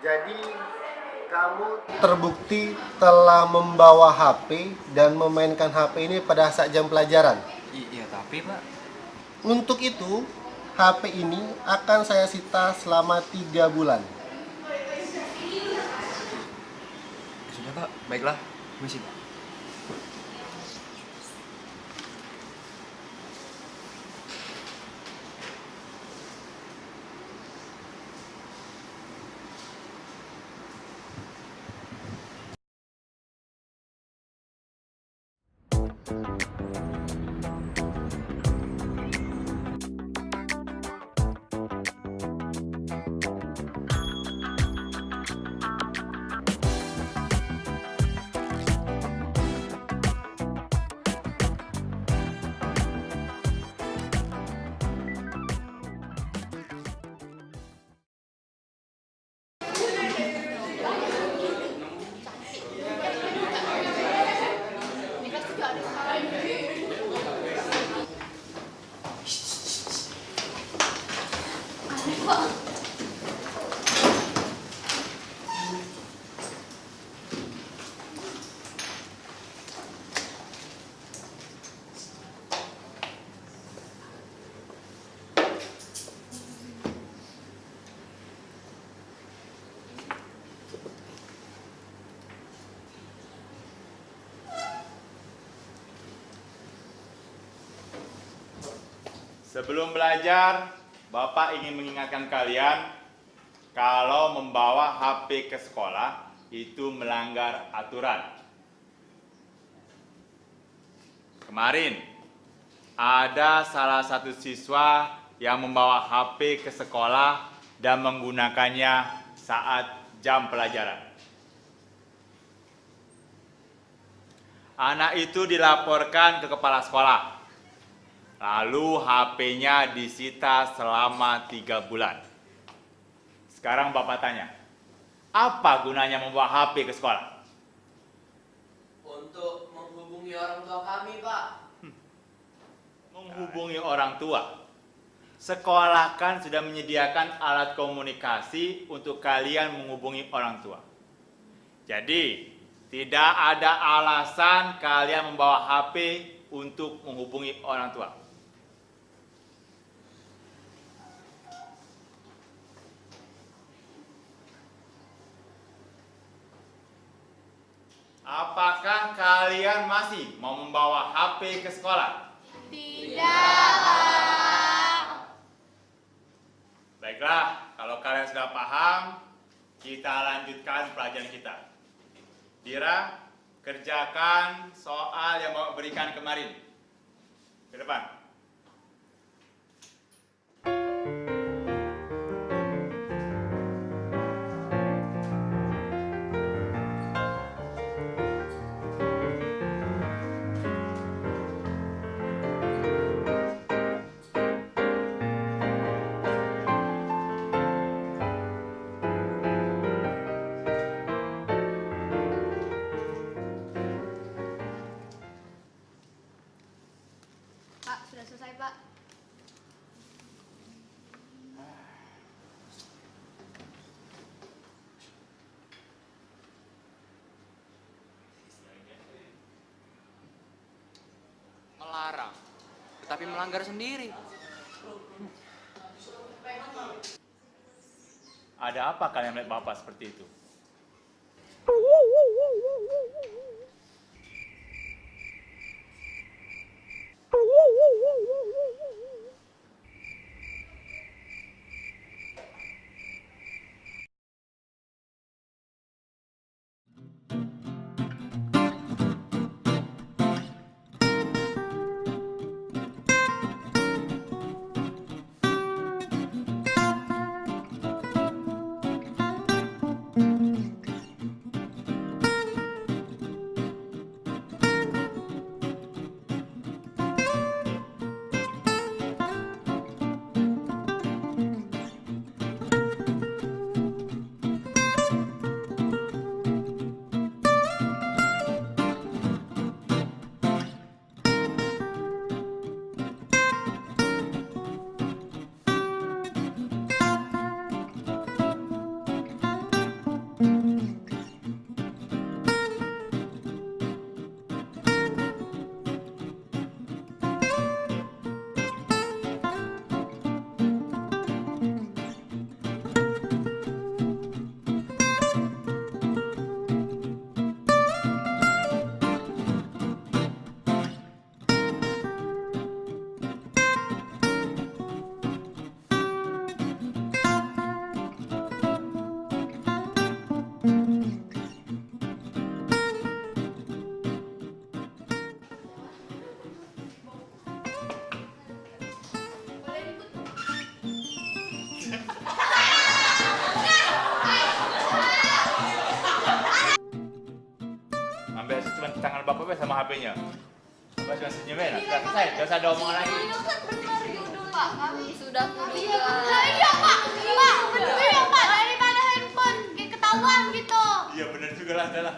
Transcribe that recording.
Jadi kamu terbukti telah membawa HP dan memainkan HP ini pada saat jam pelajaran. Iya, tapi Pak. Untuk itu, HP ini akan saya sita selama 3 bulan. Sudah Pak, baiklah. Misi Pak. Sebelum belajar, Bapak ingin mengingatkan kalian kalau membawa HP ke sekolah itu melanggar aturan. Kemarin, ada salah satu siswa yang membawa HP ke sekolah dan menggunakannya saat jam pelajaran. Anak itu dilaporkan ke kepala sekolah. Lalu HP-nya disita selama 3 bulan. Sekarang Bapak tanya, apa gunanya membawa HP ke sekolah? Untuk menghubungi orang tua kami, Pak. Menghubungi orang tua. Sekolah kan sudah menyediakan alat komunikasi untuk kalian menghubungi orang tua. Jadi, tidak ada alasan kalian membawa HP untuk menghubungi orang tua. Apakah kalian masih mau membawa HP ke sekolah? Tidak, Pak. Baiklah, kalau kalian sudah paham, kita lanjutkan pelajaran kita. Dira, kerjakan soal yang Bapak berikan kemarin. Ke depan. Pak, sudah selesai, Pak. Melarang, tetapi melanggar sendiri. Ada apa kalian melihat Bapak seperti itu? sama HP-nya. Apa cuma senyumin? Sudah selesai, gak usah ada omongan lagi. Kan benar judul Pak, kami sudah kuduga. Iya Pak, Pak, bener ya Pak, daripada handphone kayak ketahuan gitu. Iya benar juga lah, dah lah.